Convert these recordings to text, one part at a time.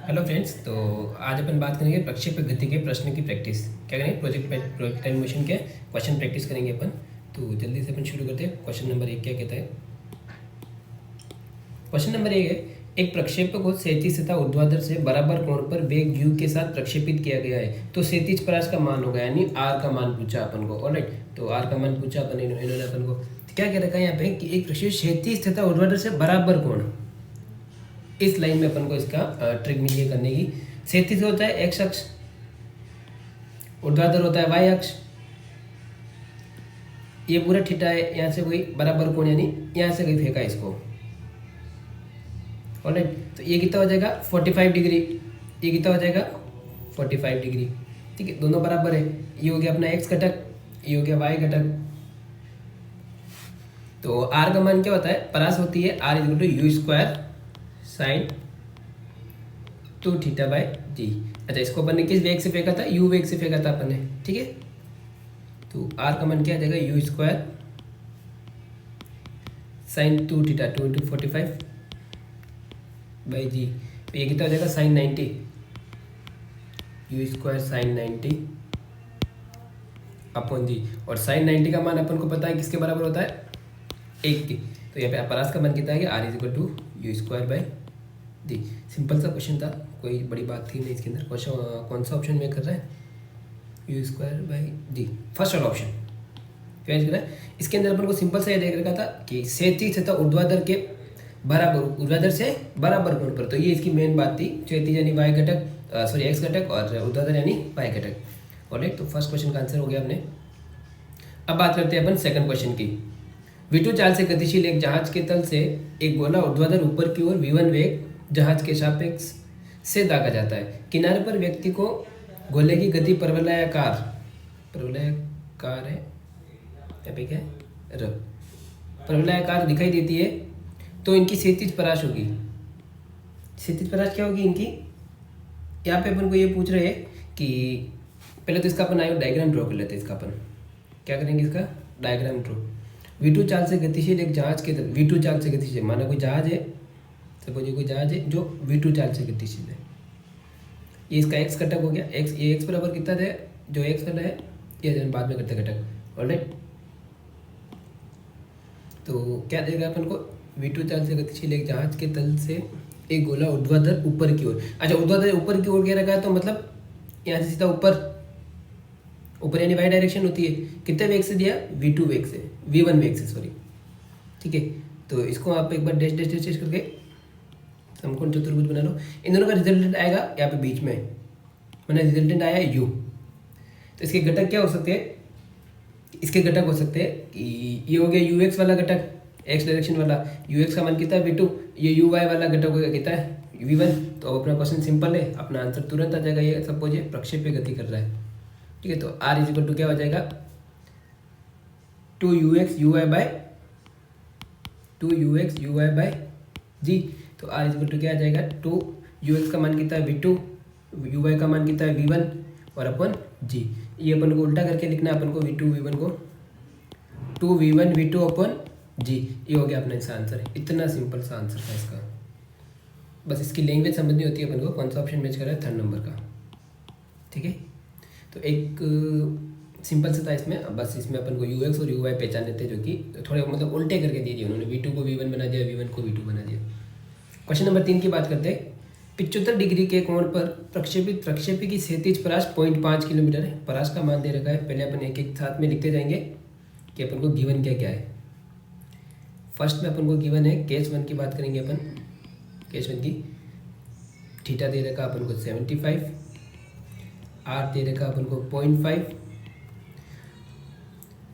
Hello friends. तो आज अपन बात करेंगे प्रक्षेप गति के प्रश्न की प्रैक्टिस। क्या करेंगे? प्रोजेक्ट एनिमेशन के क्वेश्चन प्रैक्टिस करेंगे अपन। तो जल्दी से अपन शुरू करते हैं। क्वेश्चन नंबर 1 क्या कहता है? क्वेश्चन नंबर 1 है, एक प्रक्षेपक को क्षैतिज तथा ऊर्ध्वाधर से बराबर कोण पर वेग u के साथ प्रक्षेपित किया गया है। तो क्षैतिज परास का मान होगा, यानी r का मान पूछा अपन को। ऑलराइट, तो r का मान पूछा अपन इन्होंने अपन को। तो क्या कह रखा है यहाँ पे कि एक प्रक्षेप क्षैतिज तथा ऊर्ध्वाधर से बराबर कोण, इस लाइन में अपन को इसका ट्रिक मिली है करने की। क्षैतिज होता है एक्स अक्ष, ऊर्ध्वाधर होता है वाई अक्ष। ये पूरा थीटा है, यहाँ से कोई बराबर कोण, यानी यहाँ से कोई फेंका इसको। ऑलराइट, तो ये कितना हो जाएगा 45 डिग्री, ये कितना हो जाएगा 45 डिग्री। ठीक है, दोनों बराबर है। ये हो गया अपना एक्स घटक, ये हो गया वाई घटक। तो आर का मान क्या होता है? परास होती है R is to you square sine 2 theta by G. अच्छा, इसको अपन ने किस वेग से फेंका था? यू वेग से फेंका था अपन ने। ठीक है, तो आर का मान क्या आ जाएगा? U square sine 2 theta 2 into 45 by G. तो ये कितना हो जाएगा? Sine 90, U square sine 90 upon G. और साइन 90 का मान अपन को पता है किसके बराबर होता है? 1 के। तो यहाँ पे परास का मान कितना है? R is equal to you square by g. Simple सा क्वेश्चन था, कोई बड़ी बात थी नहीं इसके अंदर। क्वेश्चन कौन सा ऑप्शन में कर रहा है? You square by g, first वाला ऑप्शन क्या कर रहा है? इसके अंदर अपन को सिंपल सा ये देख रखा था कि क्षैतिज तथा ऊर्ध्वाधर के बराबर, ऊर्ध्वाधर से बराबर कोण पर। तो ये इसकी मेन बात थी। क्षैतिज यानी वाई घटक, सॉरी एक्स घटक, और ऊर्ध्वाधर यानी वाई घटक। ऑलराइट, तो फर्स्ट क्वेश्चन का आंसर हो गया अपने। अब बात करते हैं अपन सेकंड क्वेश्चन की। v2 चाल से गतिशील एक जहाज के तल से एक गोला ऊर्ध्वाधर ऊपर की ओर v1 वेग जहाज के सापेक्ष से दागा जाता है। किनारे पर व्यक्ति को गोले की गति परवलयाकार है, यहाँ पे क्या है? परवलयाकार दिखाई देती है। तो इनकी क्षैतिज परास होगी। क्षैतिज परास क्या होगी इनकी? यहाँ पे अपन को ये पूछ रहे हैं कि पहले तो इसका अपन आयो डायग्राम ड्रॉ कर लेते हैं। इसका अपन क्या करेंगे? इसका डायग्राम ड्रॉ। v2 चाल से गतिशील एक जहाज के तल, v2 चाल से गतिशील माना कोई जहाज है, सपोज ये कोई जहाज है जो v2 चाल से गतिशील है। ये इसका x घटक हो गया। x, ये x बराबर कितना है? जो x वाला है ये बाद में करते घटक। ऑलराइट, तो क्या देगा अपन को? v2 चाल से गतिशील एक जहाज के तल से एक गोला ऊर्ध्वाधर ऊपर की ओर। अच्छा, ऊर्ध्वाधर ऊपर की ओर क्या रखा है? तो मतलब यहाँ से सीधा ऊपर, ऊपर यानी वाई डायरेक्शन होती है। कितने वेग से दिया? v2 वेग से, v1 वेग से, सॉरी। ठीक है, तो इसको आप एक बार डैश डैश डैश डैश करके समकोण चतुर्भुज बना लो। इन दोनों का रिजल्टेंट आएगा यहाँ पे बीच में, मैंने रिजल्टेंट आया u। तो इसके घटक क्या हो सकते हैं? इसके घटक हो सकते हैं कि ये हो गया ux वाला घटक, x डायरेक्शन वाला। ux का मान कितना है? v2। ये uy वाला घटक हो गया कितना है? v1। तो अपना क्वेश्चन सिंपल है, अपना आंसर तुरंत आ जाएगा। ये सपोज ये प्रक्षेप पे गति कर रहा है। ठीक है, तो r इज इक्वल टू क्या हो जाएगा? 2ux uy by G. तो r इज इक्वल टू क्या आ जाएगा? 2ux का मान कितना है? v2, uy का मान कितना है? v1 और अपन g। ये अपन को उल्टा करके लिखना है अपन को, v2 v1 को 2v1 v2 अपन g। ये हो गया अपना इसका आंसर। इतना सिंपल सा आंसर था इसका। बस इसकी लैंग्वेज समझनी होती है अपन को, कौन सा ऑप्शन मैच कर रहा है, थर्ड नंबर का। ठीक है, तो एक सिंपल से था इसमें। अब बस इसमें अपन को ux और uy पहचान लेते हैं, जो कि थोड़े मतलब उल्टे करके दे दिए उन्होंने। v2 को v1 बना दिया, v1 को v2 बना दिया। क्वेश्चन नंबर 3 की बात करते हैं। 75 डिग्री के कोण पर प्रक्षेपित प्रक्षेपी की क्षैतिज परास 0.5 किलोमीटर है। परास का मान दे रखा है। पहले अपन एक एक साथ में लिखते जाएंगे कि अपन को गिवन क्या क्या है। फर्स्ट में अपन को गिवन है केस 1 की बात करेंगे अपन। केस 1 की थीटा दे रखा अपन को 75, आर दे रखा अपन को 0.5।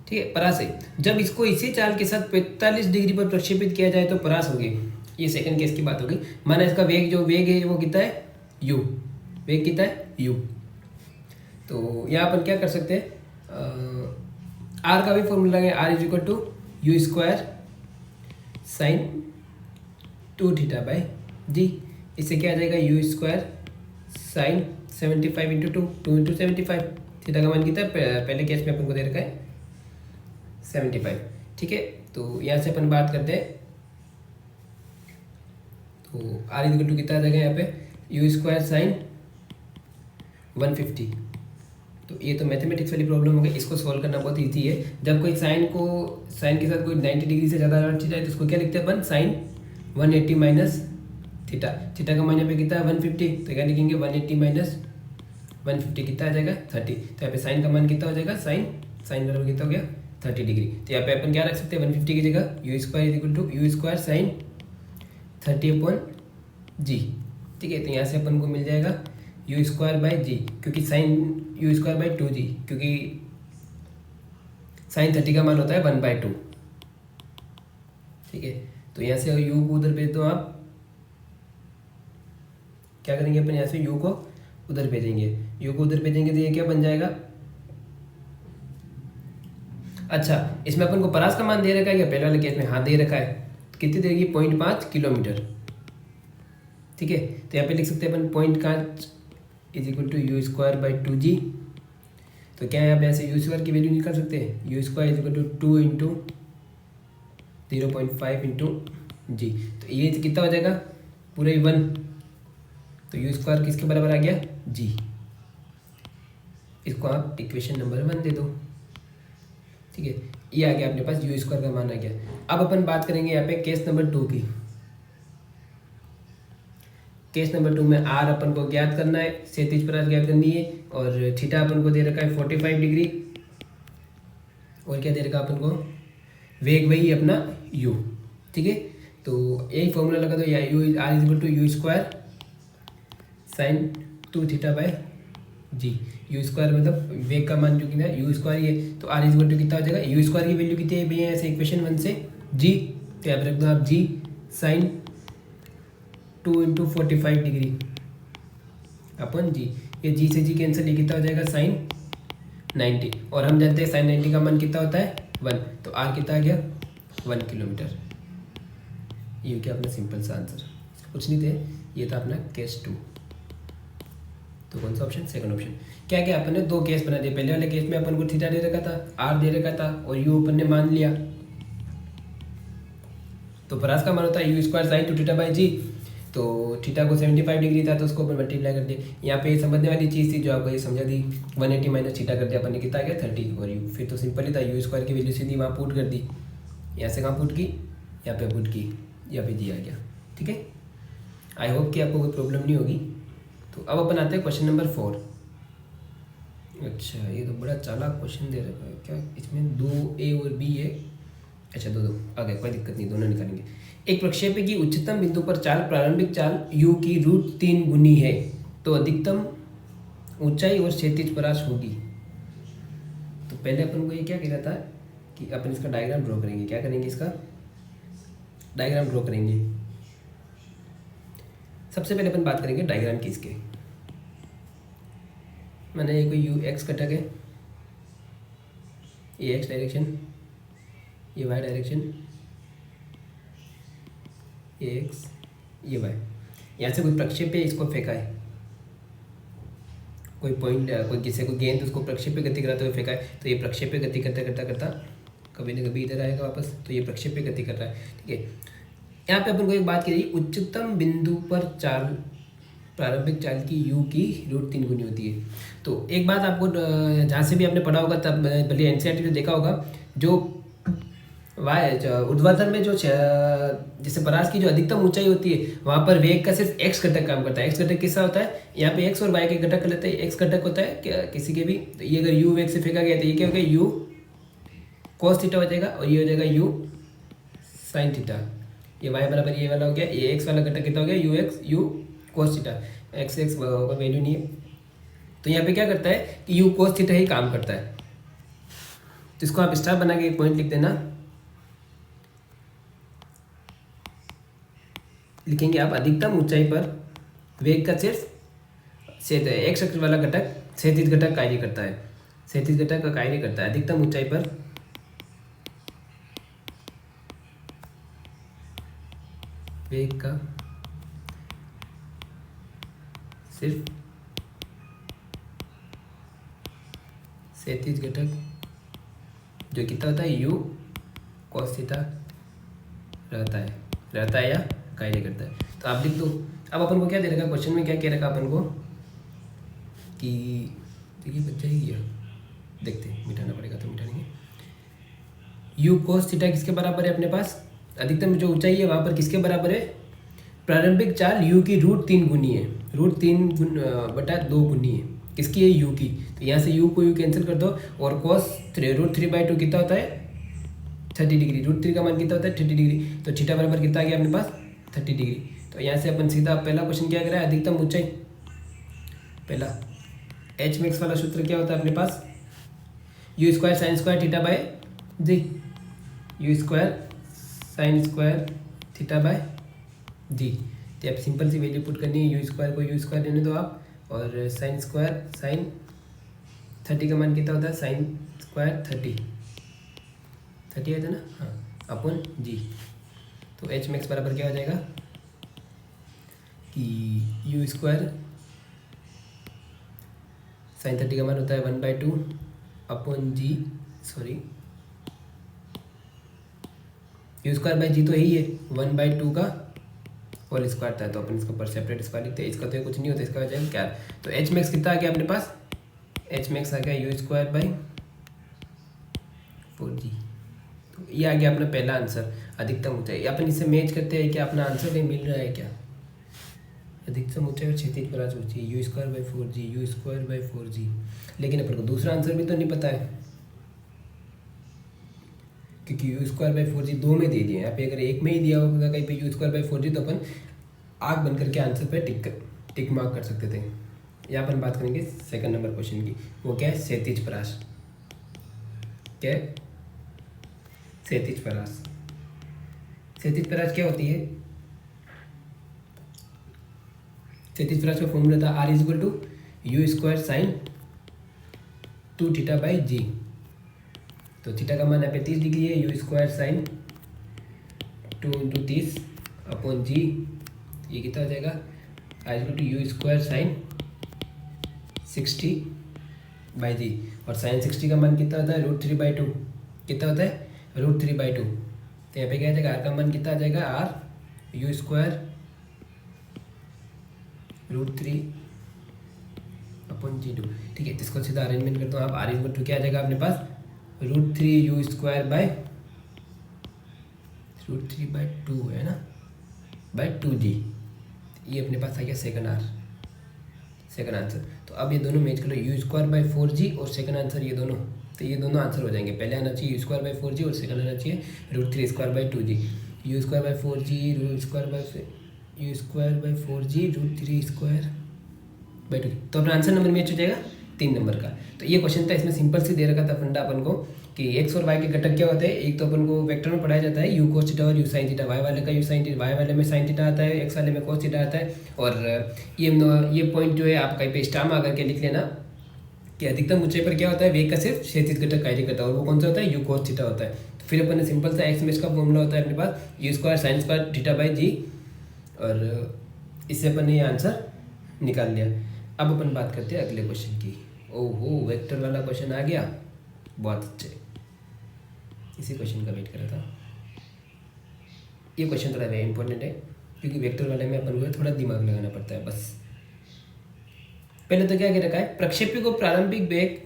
ठीक है, परास है। जब इसको इसी चाल के साथ 45 डिग्री पर प्रक्षेपित किया जाए तो परास होगी। ये सेकंड केस की बात होगी। माना इसका वेग, जो वेग है वो कितना है? u। वेग कितना है? u। तो यहाँ अपन क्या कर सकते हैं? r का भी फॉर्मूला है, r is equal to you square sine 2 theta by G. इससे क्या आ जाएगा? U square sine 75 into 2 into 75। Theta का मान कितना है? पहले केस में अपन को दे रखा है 75। ठीक है, तो यहाँ से अपन बात करते हैं। तो r इक्वल टू कितना आ जाएगा यहाँ पे? You square sign 150। तो ये तो मैथमेटिक्स वाली प्रॉब्लम हो गई, इसको सॉल्व करना बहुत ईजी है। जब कोई साइन के साथ कोई 90 डिग्री से ज़्यादा चीज जाए तो उसको क्या लिखते हैं अपन, साइन 180 माइनस थीटा। थीटा का मान यहाँ पे कितना है 150, तो क्या लिखेंगे 180 माइनस 150 कितना आ जाएगा 30। तो यहाँ पे साइन का मान कितना हो जाएगा, साइन बराबर कितना हो गया 30 डिग्री। तो यहाँ पे अपन क्या रख सकते हैं 150 की जगह u square equal to you square sine 30/g। ठीक है, तो यहाँ से अपन को मिल जाएगा यू स्क्वायर बाई जी, क्योंकि sign you square by 2g, क्योंकि साइन 30 का मान होता है 1/2। ठीक है, तो यहाँ से यू को उधर भेज दो आप, क्या करेंगे अपन यहाँ से यू को उधर भेजेंगे, यू को उधर भेजेंगे तो ये क्या बन जाएगा। अच्छा, इसमें अपन को परास का मान दे रखा है या पहले वाले केस में हाँ दे रखा है, कितनी देगी 0.5 किलोमीटर। ठीक है, तो यहाँ पे लिख सकते हैं अपन 0.5 is equal to you square by 2g। तो क्या है यहाँ पे ऐसे यू स्क्वायर की वैल्यू निकाल सकते हैं, U square is equal to 2 into 0.5 into G. तो ये कितना हो जाएगा पूरे 1, तो यू स्क्वायर किसके बराबर आ गया जी। इसको आप इक्वेशन नंबर 1 दे दो। ठीक है, ये आ गया अपने पास यू स्क्वायर का मान आ गया। अब अपन बात करेंगे यहाँ पे केस नंबर 2 की। केस नंबर 2 में आर अपन को ज्ञात करना है, क्षैतिज परास ज्ञात करनी है, और थीटा अपन को दे रखा है 45 डिग्री, और क्या दे रखा अपन को वेग वही अपना u। ठीक है, तो यही फॉर्मूला लगा दो, या u R is equal to you square sine 2 theta by ji. You square मतलब वेग का मान जो कि ना यू स्क्वायर ये, तो आर इज इक्वल टू कितना हो जाएगा, यू स्क्वायर की वैल्यू कितनी है भैया ऐसे इक्वेशन 1 से जी, तो यहाँ पर रख दो आप जी साइन 2 इंटू 45 डिग्री अपन जी। ये जी से जी कैंसिल, ये कितना हो जाएगा साइन 90, और हम जानते हैं साइन 90 का मान कितना होता है 1, तो आर कितना आ गया 1 किलोमीटर। ये क्या अपना सिंपल सा आंसर, कुछ नहीं थे, ये था अपना केस 2। तो कौन सा ऑप्शन, सेकंड ऑप्शन। क्या क्या अपन ने 2 केस बना दिए, पहले वाले केस में अपन को थीटा दे रखा था, आर दे रखा था, और यू अपन ने मान लिया। तो परास का मान होता है you square sine 2 theta by G, तो थीटा को 75 डिग्री था तो उसको अपन मल्टीप्लाई कर दिए। यहाँ पे समझने वाली चीज़ थी जो आपको ये समझा दी, 180 माइनस थीटा कर दिया अपन ने, कितना आ गया 30, और यू फिर तो सिंपल ही था, यू स्क्वायर की वैल्यू सीधी वहाँ पुट कर दी, यहाँ से कहाँ पुट की, यहाँ पे पुट की, यहाँ पे जी आ गया। ठीक है, आई होप कि आपको कोई प्रॉब्लम नहीं होगी। तो अब अपन आते हैं क्वेश्चन नंबर 4। अच्छा, ये तो बड़ा चालाक क्वेश्चन दे रखा है, क्या इसमें 2a और b है। अच्छा, दो आ गया, कोई दिक्कत नहीं, दोनों निकालेंगे। एक प्रक्षेप की उच्चतम बिंदु पर चाल प्रारंभिक चाल u की √3 गुनी है, तो अधिकतम ऊंचाई और क्षैतिज परास होगी। तो पहले अपन को ये क्या कह रहा था कि अपन इसका डायग्राम ड्रॉ करेंगे। क्या करेंगे, इसका डायग्राम ड्रॉ करेंगे। सबसे पहले अपन बात करेंगे डायग्राम की इसके। मैंने ये कोई यू एक्स घटक है, ये एक्स डायरेक्शन, ये वाई डायरेक्शन, ये एक्स, ये वाई। यहाँ से कोई प्रक्षेप है, इसको फेंका है, कोई पॉइंट, कोई किसी को गेंद उसको प्रक्षेप पे गति कराते हुए फेंका है, तो ये प्रक्षेप पे गति करता करता करता कभी ना कभी इधर आएगा वापस, तो ये प्रक्षेप पे गति कर रहा है। ठीक है, यहाँ पे अपन को एक बात करिए, उच्चतम बिंदु पर चाल प्रारंभिक चाल की u की √3 गुनी होती है। तो एक बात आपको जहाँ से भी आपने पढ़ा होगा, तब भले एनसीईआरटी में देखा होगा, जो ऊर्ध्वाधर में जो जैसे परास की जो अधिकतम ऊंचाई होती है, वहाँ पर वेग का सिर्फ x घटक काम करता है। x घटक किसका होता है, यहाँ पे x और y के घटक लेते हैं, x घटक होता है क्या किसी के भी, तो ये अगर u वेग से फेंका गया तो ये क्या हो गया u cos थीटा हो जाएगा, और ये हो जाएगा u sin थीटा। ये y बराबर ये वाला हो गया, ये x वाला घटक कितना हो गया u cos थीटा, x का वैल्यू नहीं है, तो यहाँ पे क्या करता है कि u cos थीटा ही काम करता है। तो इसको आप स्टार बना के एक पॉइंट लिख देना, लिखेंगे आप अधिकतम ऊंचाई पर वेग का सिर्फ एक्स अक्ष वाला घटक क्षैतिज घटक कार्य करता है, क्षैतिज घटक का कार्य करता है। अधिकतम ऊंचाई पर वेग का सिर्फ क्षैतिज घटक जो कितना होता है u cos थीटा रहता है या कार्य करता है। तो आप लिख दो, अब अपन को क्या दे रखा क्वेश्चन में, क्या कह रखा अपन को कि देखिए बच जाएगी यार, देखते हैं, मिटाना पड़ेगा तो मिटा लेंगे। यू कोस थीटा किसके बराबर है अपने पास, अधिकतम जो ऊंचाई है वहाँ पर किसके बराबर है, प्रारंभिक चाल यू की √3 गुनी है, √3/2 गुनी है किसकी है, यू की। तो यहाँ से यू को यू कैंसिल कर दो और cos √3/2 कितना होता है 30 डिग्री, √3 का मान कितना होता है 30 डिग्री। तो थीटा बराबर कितना आ गया अपने पास 30 डिग्री। तो यहाँ से अपन सीधा पहला क्वेश्चन क्या करा है, अधिकतम ऊंचाई, पहला एच मैक्स वाला सूत्र क्या होता है अपने पास, you square sine square theta by ji, you square sine square theta by G. तो आप सिंपल सी वैल्यू पुट करनी है, यू स्क्वायर को यू स्क्वायर लेने दो आप, और साइन स्क्वायर साइन 30 का मान कितना होता है, साइन स्क्वायर 30 आया था ना, हाँ, अपन जी। तो एच मैक्स बराबर क्या हो जाएगा कि यू स्क्वायर साइन 30 का मान होता है 1/2 अपन जी, sorry you square by G तो यही है 1/2 का होल स्क्वायर था, तो अपन इसको पर सेपरेट स्क्वायर लिखते हैं, इसका तो कुछ नहीं होता, इसका हो जाएगा क्या। तो एच मैक्स कितना आ गया अपने पास, एच मैक्स आ गया यू स्क्वायर बाई 4g। तो ये आ गया अपना पहला आंसर, अधिकतम ऊंचाई। अपन इससे मैच करते हैं क्या अपना आंसर नहीं मिल रहा है क्या, अधिकतम ऊंचाई और क्षैतिज परास ऊंचाई you square by 4g, you square by 4g। लेकिन अपन को दूसरा आंसर भी तो नहीं पता है, क्योंकि यू स्क्वायर बाई 4g 2 में दे दिए, यहाँ पे अगर एक में ही दिया होगा कहीं पे यू स्क्वायर बाई 4g तो अपन आग बन करके आंसर पे टिक मार्क कर सकते थे। यहाँ अपन बात करेंगे सेकंड नंबर क्वेश्चन की, वो क्या है, क्षैतिज परास। क्या है क्षैतिज परास, क्षैतिज परास क्या होती है, क्षैतिज परास का फॉर्मूला था R = U square sine 2 theta by G. तो थीटा का मान यहाँ पे 30 डिग्री है, you square sine 2 × 30 upon G, ये कितना हो जाएगा, R = U square sine 60 by जी। और साइन 60 का मान कितना होता है √3/2, कितना होता है √3/2। तो यहाँ पे क्या आ जाएगा, R का मान कितना आ जाएगा, R you square √3 upon G2. ठीक है, इसको सीधा अरेंजमेंट करता हूँ, आप R = क्या आ जाएगा अपने पास, √3 यू स्क्वायर बाय √3/2 है ना, बाय 2g। ये अपने पास आ गया सेकंड आंसर। तो अब ये दोनों मैच कर लो, यू स्क्वायर बाई 4g और सेकंड आंसर ये दोनों, तो ये दोनों आंसर हो जाएंगे। पहले आना चाहिए यू स्क्वायर बाई 4g और सेकंड आना चाहिए √3 square by 2g। You square by 4g √3 square by 2g, तो अपना आंसर नंबर मैच हो जाएगा 3 नंबर का। तो ये क्वेश्चन था, इसमें सिंपल सी दे रखा था फंडा अपन को कि एक्स और वाई के घटक क्या होते हैं। एक तो अपन को वेक्टर में पढ़ाया जाता है यू कोस थीटा और यू साइन थीटा, वाई वाले का यू साइन थीटा, वाई वाले में साइन थीटा आता है, एक्स वाले में कोस थीटा आता है। और ये पॉइंट जो है आप कहीं पे स्टार में आकर के लिख लेना कि अधिकतम ऊंचाई पर क्या होता है, वेग का सिर्फ क्षैतिज घटक कार्य करता है, और वो कौन सा होता है, यू कोस थीटा होता है। तो फिर अपन ने सिंपल सा एक्स मैक्स का फॉर्मूला होता है अपने पास you square sine square theta by जी, और इससे अपन ने ये आंसर निकाल लिया। अब अपन बात करते हैं अगले क्वेश्चन की। ओहो, वेक्टर वाला क्वेश्चन आ गया, बहुत अच्छे, इसी क्वेश्चन का वेट कर रहा था। ये क्वेश्चन थोड़ा वेरी इंपॉर्टेंट है, क्योंकि वेक्टर वाले में अपन को थोड़ा दिमाग लगाना पड़ता है बस। पहले तो क्या कह रखा है, प्रक्षेपी को प्रारंभिक वेग,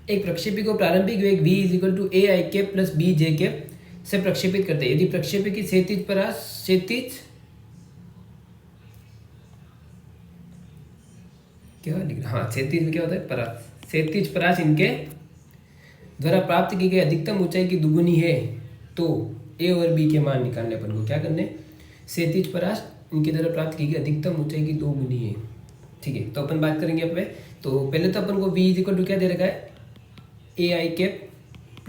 एक प्रक्षेपी को प्रारंभिक वेग v = ai + bj से प्रक्षेपित करते हैं। यदि प्रक्षेपी की क्षैतिज परास, क्या लिख रहा, हाँ क्षैतिज में क्या होता है परास, क्षैतिज परास इनके द्वारा प्राप्त की गई अधिकतम ऊंचाई की दुगुनी है, तो ए और बी के मान निकालने अपन को क्या करने, क्षैतिज परास इनके द्वारा प्राप्त की गई अधिकतम ऊंचाई की 2 गुनी है। ठीक है, तो अपन बात करेंगे अब पे। तो पहले तो अपन को v = क्या दे रखा है, ai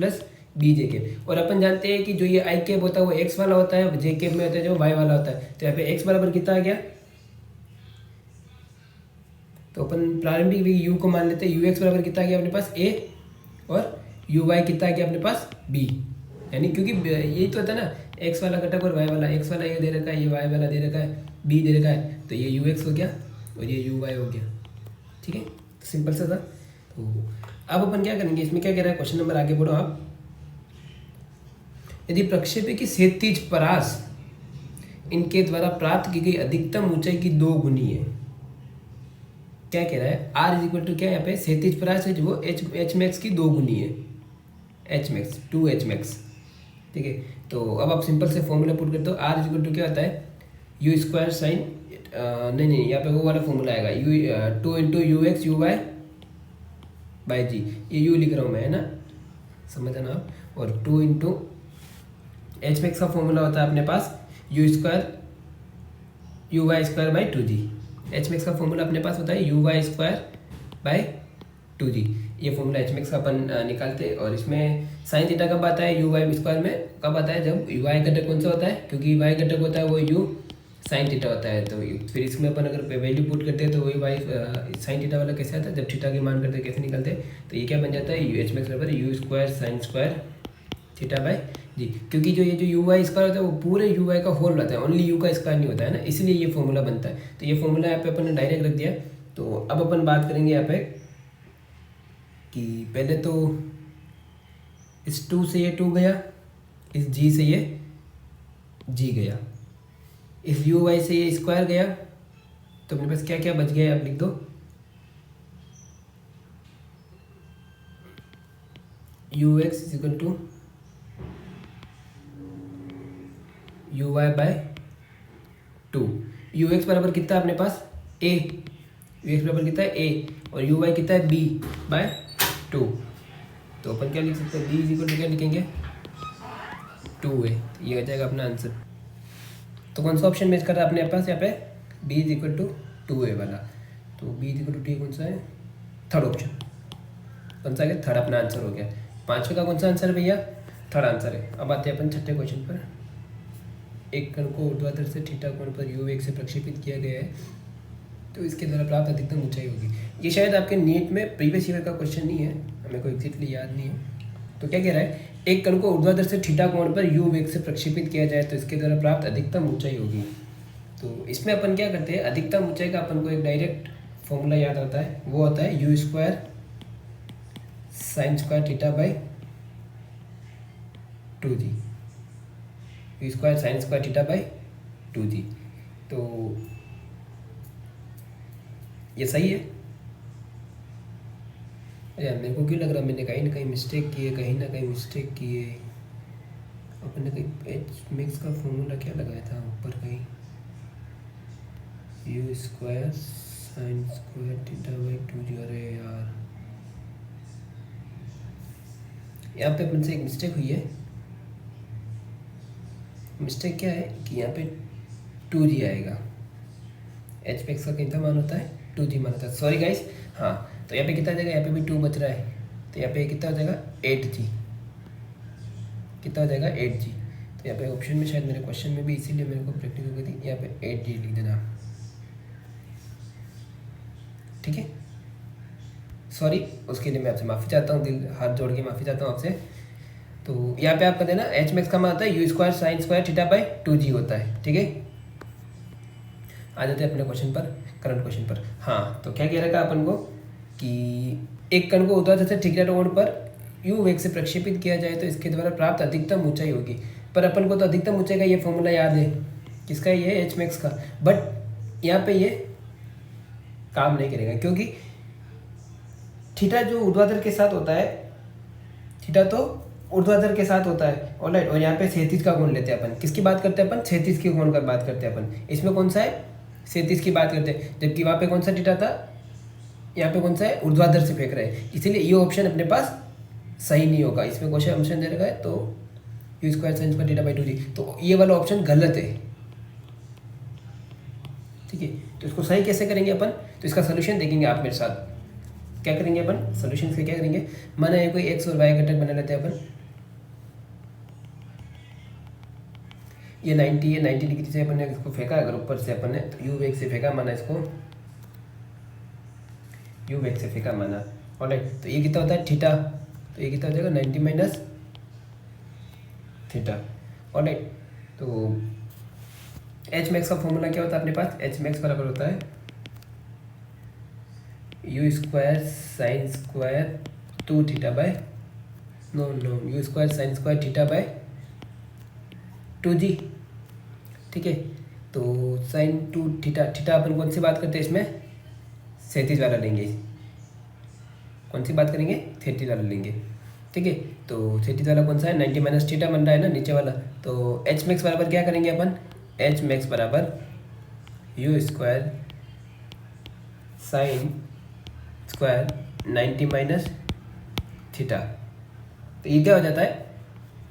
+ bj। और अपन जानते हैं कि जो ये i कैप होता है वो x वाला होता है, j कैप में होता है जो y वाला होता है। तो यहाँ पे x बराबर कितना आ गया, तो अपन प्रारंभिक वेग u को मान लेते हैं, ux बराबर कितना आ गया अपने पास a, और uy कितना आ गया अपने पास b। यानी क्योंकि यही तो होता है ना, x वाला घटक और y वाला, x वाला ये दे रखा है, ये y वाला दे रखा है, b दे रखा है, तो ये ux हो गया और ये uy हो गया। ठीक है, तो सिंपल सा था। तो अब अपन क्या करेंगे, इसमें क्या कह रहा है क्वेश्चन नंबर, आगे बढ़ो आप। यदि प्रक्षेपी की क्षैतिज परास इनके द्वारा प्राप्त की गई अधिकतम ऊंचाई की 2 गुनी है। क्या कह रहा है, आर इज इक्वल टू क्या, यहाँ पे क्षैतिज परास है जो वो एच मैक्स की 2 गुनी है, एच मैक्स 2 एच मैक्स। ठीक है, तो अब आप सिंपल से फॉर्मूला पुट करते हो, आर इज इक्वल टू क्या होता है, यू स्क्वायर साइन, नहीं यहाँ पे वो वाला फॉर्मूला आएगा, u 2 into u x u y by g, ये यू लिख रहा हूँ मैं, है ना, समझ ना आप। और 2 इंटू एच मैक्स का फॉर्मूला होता है अपने पास you square u y square by 2g। H max का फॉर्मूला अपने पास होता है you y square by 2g। ये फॉर्मूला एच मैक्स का अपन निकालते हैं। और इसमें साइन थीटा कब आता है यू वाई स्क्वायर में, कब आता है, जब यू वाई घटक कौन सा होता है, क्योंकि वाई घटक होता है वो यू साइन थीटा होता है। तो फिर इसमें अपन अगर वैल्यू पुट करते हैं तो वही वाई साइन थीटा वाला कैसे आता है, जब थीटा की मान करते हैं कैसे निकलते हैं, तो ये क्या बन जाता है, यू एच मैक्स बराबर u square sine square theta by g. क्योंकि जो ये जो यू वाई स्क्वायर होता है वो पूरे यू वाई का होल रहता है, ओनली यू का स्क्वायर नहीं होता है ना, इसलिए ये फॉर्मूला बनता है। तो ये फॉर्मूला यहाँ पे अपन ने डायरेक्ट रख दिया। तो अब अपन बात करेंगे यहाँ पे कि पहले तो इस 2 से ये 2 गया, इस जी से ये जी गया, इस यू वाई से ये स्क्वायर गया, तो अपने पास क्या क्या बच गया, आप लिख दो, u x is equal to u y by 2। U x बराबर कितना है अपने पास ए, यू एक्स बराबर कितना है ए, और यू वाई कितना है बी बाय 2। तो अपन क्या लिख सकते हैं, बी इज इक्वल टू क्या लिखेंगे 2 है, ये हो जाएगा अपना आंसर। तो कौन सा ऑप्शन मैच कर रहा है अपने पास यहाँ पे, बी इज इक्वल टू 2 वाला। तो B is equal to T कौन सा है, थर्ड ऑप्शन, कौन सा है, थर्ड अपना आंसर हो गया। 5वें का कौन सा आंसर है भैया, थर्ड आंसर है। अब आते हैं अपन 6ठे क्वेश्चन पर। एक कण को ऊर्ध्वाधर से थीटा कोण पर यू वेग से प्रक्षेपित किया गया है, तो इसके द्वारा प्राप्त अधिकतम ऊंचाई होगी। ये शायद आपके नीट में प्रीवियस ईयर का क्वेश्चन नहीं है, हमें को एग्जैक्टली याद नहीं है। तो क्या कह रहा है, एक कण को ऊर्ध्वाधर से थीटा कोण पर यू वेग से प्रक्षेपित किया जाए तो इसके द्वारा प्राप्त अधिकतम ऊंचाई होगी। तो इसमें अपन क्या करते हैं, अधिकतम ऊंचाई का अपन को एक डायरेक्ट फॉर्मूला याद आता है, वो होता है you square sine square theta by 2g, you square sine square theta by 2g। तो ये सही है यार, मेरे को क्यों लग रहा है मैंने कहीं ना कहीं मिस्टेक की है, कहीं ना कहीं मिस्टेक की है। अपन ने कहीं एच मैक्स का फॉर्मूला क्या लगाया था ऊपर कहीं, you square sine square theta by 2g। अरे यार यहाँ पे अपन से एक मिस्टेक हुई है। मिस्टेक क्या है कि यहाँ पे 2g आएगा, एच मैक्स का कितना मान होता है 2g मान होता है, सॉरी गाइस। हाँ तो यहाँ पे कितना आ जाएगा, यहाँ पे भी 2 बच रहा है, तो यहाँ पे कितना हो जाएगा 8g, कितना हो जाएगा 8g। तो यहाँ पे ऑप्शन में शायद मेरे क्वेश्चन में भी, इसीलिए मेरे को प्रैक्टिस हो गई थी, यहाँ पे 8g लिख देना, ठीक है। सॉरी उसके लिए मैं आपसे माफ़ी चाहता हूँ, दिल हाथ जोड़ के माफ़ी चाहता हूँ आपसे। तो यहाँ पे आपका देना एच मैक्स का मान आता है you square sine square theta by 2g होता है, ठीक है। आ जाते हैं अपने क्वेश्चन पर, करंट क्वेश्चन पर। हाँ तो क्या कह रखा अपन को कि एक कण को ऊर्ध्वाधर से थीटा कोण पर यू वेग से प्रक्षेपित किया जाए तो इसके द्वारा प्राप्त अधिकतम ऊंचाई होगी। पर अपन को तो अधिकतम ऊंचाई का ये फॉर्मूला याद है, किसका, ये एच मैक्स का। बट यहाँ पे ये काम नहीं करेगा, क्योंकि थीटा जो ऊर्ध्वाधर के साथ होता है, थीटा तो ऊर्ध्वाधर के साथ होता है, ऑलराइट। और यहाँ पे क्षैतिज का कोण लेते हैं अपन, किसकी बात करते हैं अपन, क्षैतिज के कोण का बात करते हैं अपन। इसमें कौन सा है, क्षैतिज की बात करते हैं, जबकि वहाँ पे कौन सा थीटा था, यहाँ पे कौन सा है, ऊर्ध्वाधर से फेंक रहे हैं, इसीलिए ये ऑप्शन अपने पास सही नहीं होगा। इसमें क्वेश्चन ऑप्शन दे रखा है तो you square sine square theta by 2g, तो ये वाला ऑप्शन गलत है, ठीक है। तो इसको सही कैसे करेंगे अपन, तो इसका सोल्यूशन देखेंगे आप मेरे साथ। क्या करेंगे अपन, सोल्यूशन से क्या करेंगे, माना ये कोई एक्स और वाई घटक बना लेते हैं अपन। ये 90 डिग्री से अपन ने इसको फेंका, अगर ऊपर से अपन ने तो यू वेग से फेंका, माना इसको यू वेग से फेंका माना, ऑलराइट। तो ये कितना होता है थीटा, तो ये कितना हो जाएगा 90 माइनस थीटा, ऑलराइट। तो एच मैक्स का फॉर्मूला क्या होता है अपने पास, एच मैक्स बराबर होता है you square sine square 2 theta by no u square sine square theta by 2g, ठीक है। तो साइन 2 थीटा, थीटा अपन कौन सी बात करते हैं इसमें, क्षैतिज वाला लेंगे। कौन सी बात करेंगे, क्षैतिज वाला लेंगे, ठीक है। तो क्षैतिज वाला कौन सा है, 90 माइनस थीटा बन रहा है ना नीचे वाला। तो एच मैक्स बराबर क्या करेंगे अपन, एच मैक्स बराबर u square sine square 90 minus theta. तो ये क्या हो जाता है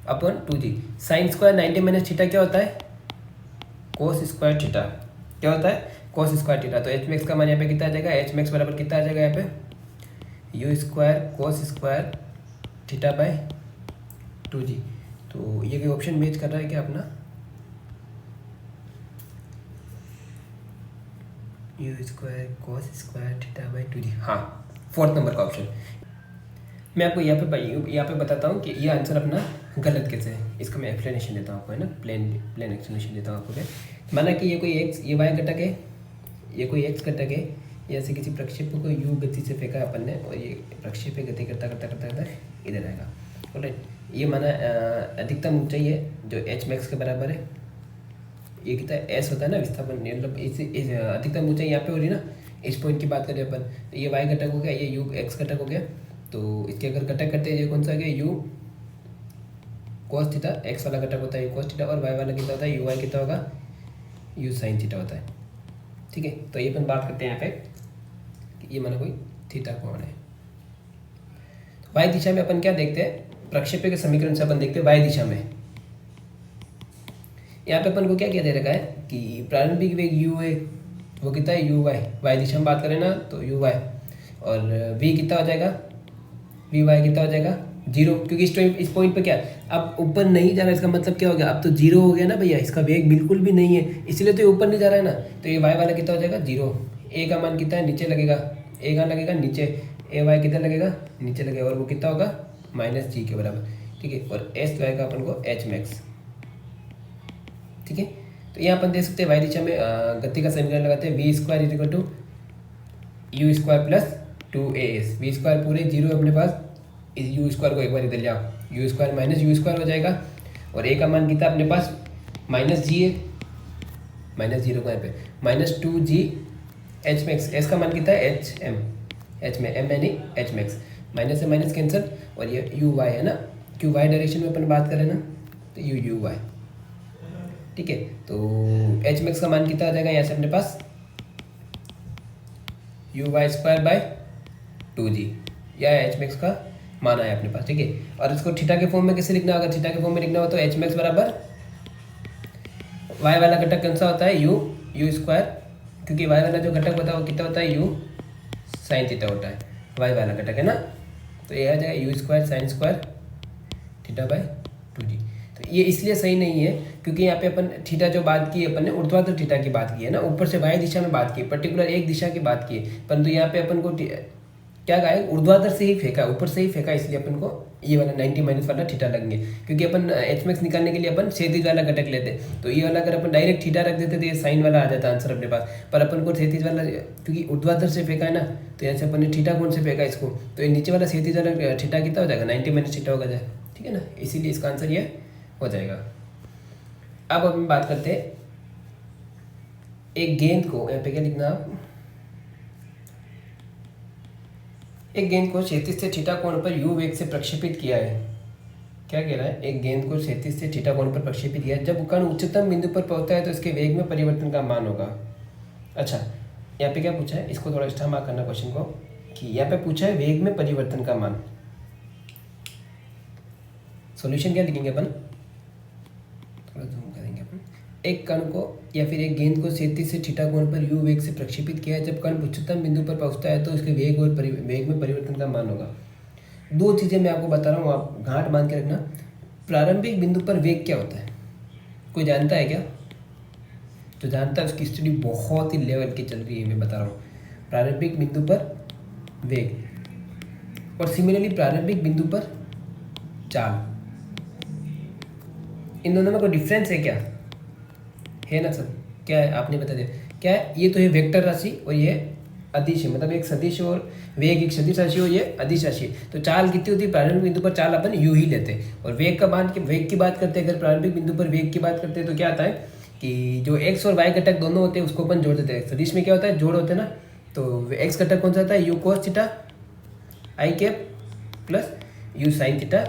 अपन 2g। Sine square 90 minus theta क्या होता है, कोस स्क्वायर थीटा। क्या होता है, कोस स्क्वायर थीटा। तो एच मैक्स का मान यहाँ पे कितना आ जाएगा, एच मैक्स बराबर कितना आ जाएगा यहाँ पे, you square cos square theta by 2g। तो ये कोई ऑप्शन मैच कर रहा है क्या अपना, you square cos square theta by 2g, हाँ 4th नंबर का ऑप्शन। मैं आपको यहाँ पे बताता हूँ कि ये आंसर अपना गलत कैसे है। इसका मैं एक्सप्लेनेशन देता हूँ आपको, है ना, प्लेन एक्सप्लेनेशन देता हूँ आपको। क्या माना कि ये कोई एक्स, ये वाई घटक है, ये कोई एक्स घटक है, ये ऐसे किसी प्रक्षेप को यू गति से फेंका अपन ने, और ये प्रक्षेप गति करता करता करता करता इधर आएगा। ऑलराइट, ये माना अधिकतम ऊंचाई है जो एच मैक्स के बराबर है। ये कितना एस होता है ना विस्थापन, मतलब इस अधिकतम ऊंचाई यहाँ पे हो रही ना, इस पॉइंट की बात करें अपन। तो ये वाई घटक हो गया, ये यू एक्स घटक हो गया। तो इसके अगर घटक करते हैं, ये कौन सा आ गया, यू कोस थीटा, एक्स वाला घटक होता है यू कोस थीटा, और वाई वाला कितना होता है, यू वाई कितना होगा, यू साइन थीटा होता है, ठीक है। तो ये अपन बात करते हैं यहाँ पे कि ये माना कोई थीटा कोण है। वाई दिशा में अपन क्या देखते हैं, प्रक्षेप्य के समीकरण से अपन देखते हैं वाई दिशा में। यहाँ पे अपन को क्या क्या दे रखा है कि प्रारंभिक वेग यू है, वो कितना है, यू वाई। वाई दिशा में बात करें ना तो यू वाई, और वी कितना हो जाएगा, वी वाई कितना हो जाएगा, 0, क्योंकि इस पॉइंट पे क्या है, अब ऊपर नहीं जा रहा है। इसका मतलब क्या हो गया, अब तो 0 हो गया ना भैया, इसका वेग बिल्कुल भी नहीं है, इसलिए तो ये ऊपर नहीं जा रहा है ना। तो ये वाई वाला कितना हो जाएगा, 0। ए का मान कितना है, नीचे लगेगा, ए का लगेगा नीचे, ए वाई कितना लगेगा, नीचे लगेगा, और वो कितना होगा, -g के बराबर, ठीक है। और एस लगेगा अपन को एच मैक्स, ठीक है। तो यहाँ अपन देख सकते हैं वाई दिशा में गति का समीकरण लगाते हैं, v square equal to you square plus 2as। V square पूरे 0 है अपने पास, इस यू स्क्वायर को एक बार इधर ले आओ, you square minus you square हो जाएगा, और ए का मान कितना अपने पास -g है, -0 को यहाँ पे -2g एच मैक्स। एस का मान कितना है, एच एम, एच में एम यानी एच मैक्स, माइनस से माइनस कैंसिल, और ये यू वाई है ना, क्यू वाई डायरेक्शन में अपन बात करें ना, तो यू वाई, ठीक है। तो एच मैक्स का मान कितना आ जाएगा यहाँ से अपने पास, u y square by 2g, या एच मैक्स का मान आया अपने पास, ठीक है। और इसको थीटा के फॉर्म में कैसे लिखना होगा, थीटा के फॉर्म में लिखना हो तो एच मैक्स बराबर वाई वाला घटक कौन सा होता है, यू स्क्वायर, क्योंकि वाई वाला जो घटक होता है वो कितना होता है, यू साइन थीटा होता है, वाई वाला घटक है ना। तो ये आ जाएगा U square sine square theta by 2g। तो ये इसलिए सही नहीं है क्योंकि यहाँ पे अपन थीटा जो बात की है अपन ने ऊर्ध्वाधर थीटा की बात की है ना, ऊपर से वाई दिशा में बात की, पर्टिकुलर एक दिशा की बात की है, परंतु यहाँ पे अपन को क्या कहा है, ऊर्ध्वाधर से ही फेंका, ऊपर से ही फेंका, इसलिए अपन को ये वाला 90 माइनस वाला थीटा लगेंगे। क्योंकि अपन एच मैक्स निकालने के लिए अपन क्षैतिज वाला घटक लेते, तो ये वाला अगर अपन डायरेक्ट थीटा रख देते तो ये साइन वाला आ जाता आंसर अपने पास, पर अपन को क्षैतिज वाला क्योंकि ऊर्ध्वाधर से फेंका है ना, तो यहाँ से अपन ने थीटा कोण से फेंका इसको, तो ये नीचे वाला क्षैतिज वाला थीटा कितना हो जाएगा, 90 माइनस थीटा होगा जाए, ठीक है ना, इसीलिए इसका आंसर ये हो जाएगा। अब हम बात करते हैं एक गेंद को, यहाँ पे क्या लिखना आप, एक गेंद को क्षैतिज से थीटा कोण पर u वेग से प्रक्षेपित किया है। क्या कह रहा है, एक गेंद को क्षैतिज से थीटा कोण पर प्रक्षेपित किया है, जब कण उच्चतम बिंदु पर पहुंचता है तो इसके वेग में परिवर्तन का मान होगा। अच्छा, यहाँ पे क्या पूछा है, इसको थोड़ा एक्स्ट्रा मार्क करना क्वेश्चन को, कि यहाँ पे पूछा है वेग में परिवर्तन का मान। सॉल्यूशन क्या लिखेंगे अपन, थोड़ा जूम करेंगे अपन। एक कण को या फिर एक गेंद को क्षैतिज से थीटा कोण पर u वेग से प्रक्षेपित किया है, जब कण उच्चतम बिंदु पर पहुंचता है तो उसके वेग और वेग में परिवर्तन का मान होगा। दो चीज़ें मैं आपको बता रहा हूँ, आप गांठ बांध के रखना। प्रारंभिक बिंदु पर वेग क्या होता है, कोई जानता है क्या, जो जानता है उसकी स्टडी बहुत ही लेवल की चल रही है, मैं बता रहा हूँ। प्रारंभिक बिंदु पर वेग और सिमिलरली प्रारंभिक बिंदु पर चाल, इन दोनों में कोई डिफरेंस है क्या, है ना सर, क्या है आपने बता दिया, क्या है, ये तो है वेक्टर राशि और ये अदिश है, मतलब एक सदिश और वेग एक सदिश राशि और ये अदिश राशि। तो चाल कितनी होती है, प्रारंभिक बिंदु पर चाल अपन यू ही लेते हैं, और वेग का मान, वेग की बात करते हैं, अगर प्रारंभिक बिंदु पर वेग की बात करते हैं तो क्या आता है कि जो एक्स और वाई घटक दोनों होते हैं उसको अपन जोड़ देते हैं। सदिश में क्या होता है, जोड़ होते हैं ना, तो एक्स घटक कौन सा होता है, you cos theta i cap plus u sine theta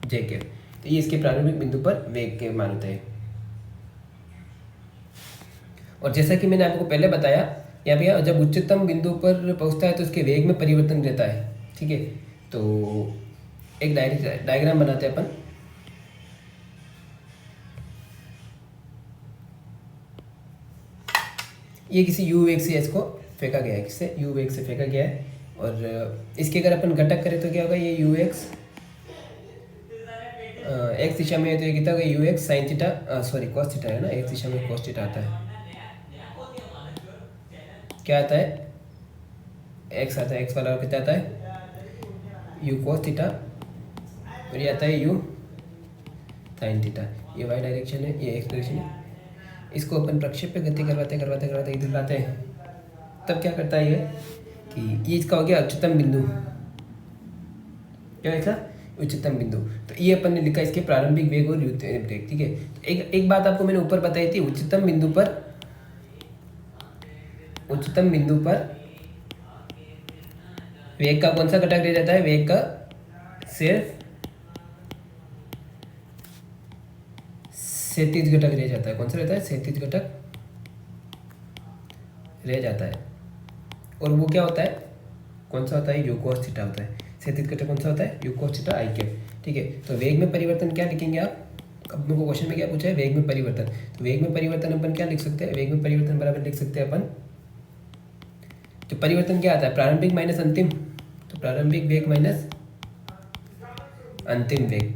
j cap. तो ये इसके प्रारंभिक बिंदु पर वेग के मान होते हैं। और जैसा कि मैंने आपको पहले बताया, यहाँ पे जब उच्चतम बिंदु पर पहुंचता है तो उसके वेग में परिवर्तन रहता है। ठीक है, तो एक डायग्राम बनाते हैं अपन। ये किसी यू वेग से इसको फेंका गया है, किससे, यू वेग से फेंका गया है। और इसके अगर अपन घटक करें तो क्या होगा, ये यू एक्स एक्स दिशा में है तो ये कितना होगा, you x sine theta sorry cos theta है ना, एक्स दिशा में कॉस थीटा आता है। क्या आता है, एक्स आता है, एक्स वाला कितना आता है, यू कॉस थीटा, और ये आता है यू साइन थीटा। ये वाई डायरेक्शन है, ये एक्स डायरेक्शन है। इसको अपन प्रक्षेप पे गति करवाते करवाते करवाते इधर लाते हैं, तब क्या करता है ये कि ये इसका हो गया उच्चतम बिंदु। क्या ऐसा, उच्चतम बिंदु। तो ये अपन ने लिखा इसके प्रारंभिक वेग और वेग। ठीक है, तो एक बात आपको मैंने ऊपर बताई थी, उच्चतम बिंदु पर वेग का कौन सा घटक रह जाता है, वेग का सिर्फ क्षैतिज घटक रह जाता है। कौन सा रहता है, क्षैतिज घटक रह जाता है। और वो क्या होता है, कौन सा होता है, यू कोस थीटा होता है। क्षैतिज घटक कौन सा होता है, you cos theta i cap. ठीक है, तो वेग में परिवर्तन क्या लिखेंगे आप, अब मेरे को क्वेश्चन में क्या पूछा है, वेग में परिवर्तन। तो वेग में परिवर्तन अपन क्या लिख सकते हैं, वेग में परिवर्तन बराबर लिख सकते हैं अपन, तो परिवर्तन क्या आता है, प्रारंभिक माइनस अंतिम। तो प्रारंभिक वेग माइनस अंतिम वेग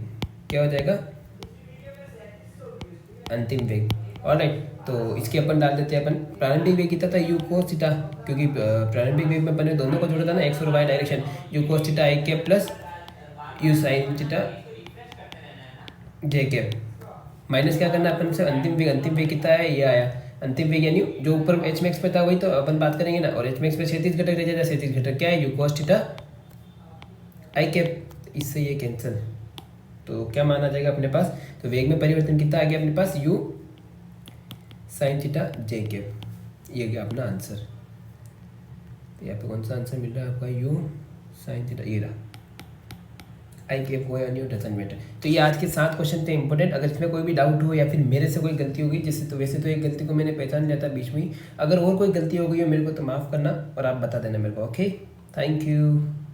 क्या हो जाएगा, अंतिम वेग। ऑलराइट, तो इसके अपन डाल देते हैं अपन प्रारंभिक वेग कितना था, यू कोस थीटा, क्योंकि प्रारंभिक वेग में अपन ने दोनों को जोड़ा था ना, एक्स और y direction, u cos theta i cap plus u sine theta j cap. Minus क्या करना अपन से, अंतिम वेग कितना है, ये आया अंतिम वेग, यानी जो ऊपर एच मैक्स पे था वही तो अपन बात करेंगे ना। और एच मैक्स पे क्षैतिज घटक रह जाता है, क्षैतिज घटक क्या है, you cos theta i cap, इससे ये कैंसिल। तो क्या माना जाएगा अपने पास, तो वेग में परिवर्तन कितना आ गया अपने पास, u sine theta j cap. ये गया अपना आंसर। तो यहाँ पे कौन सा आंसर मिल रहा है आपका, यू साइन थीटा, ये रहा। आई कैप हो या न्यू डजंट मैटर। तो ये आज के 7 क्वेश्चन थे इंपॉर्टेंट। अगर इसमें कोई भी डाउट हो या फिर मेरे से कोई गलती होगी, जिससे तो वैसे तो एक गलती को मैंने पहचान लिया था बीच में ही, अगर और कोई गलती हो गई हो मेरे को तो माफ़ करना और आप बता देना मेरे को। Okay, thank you.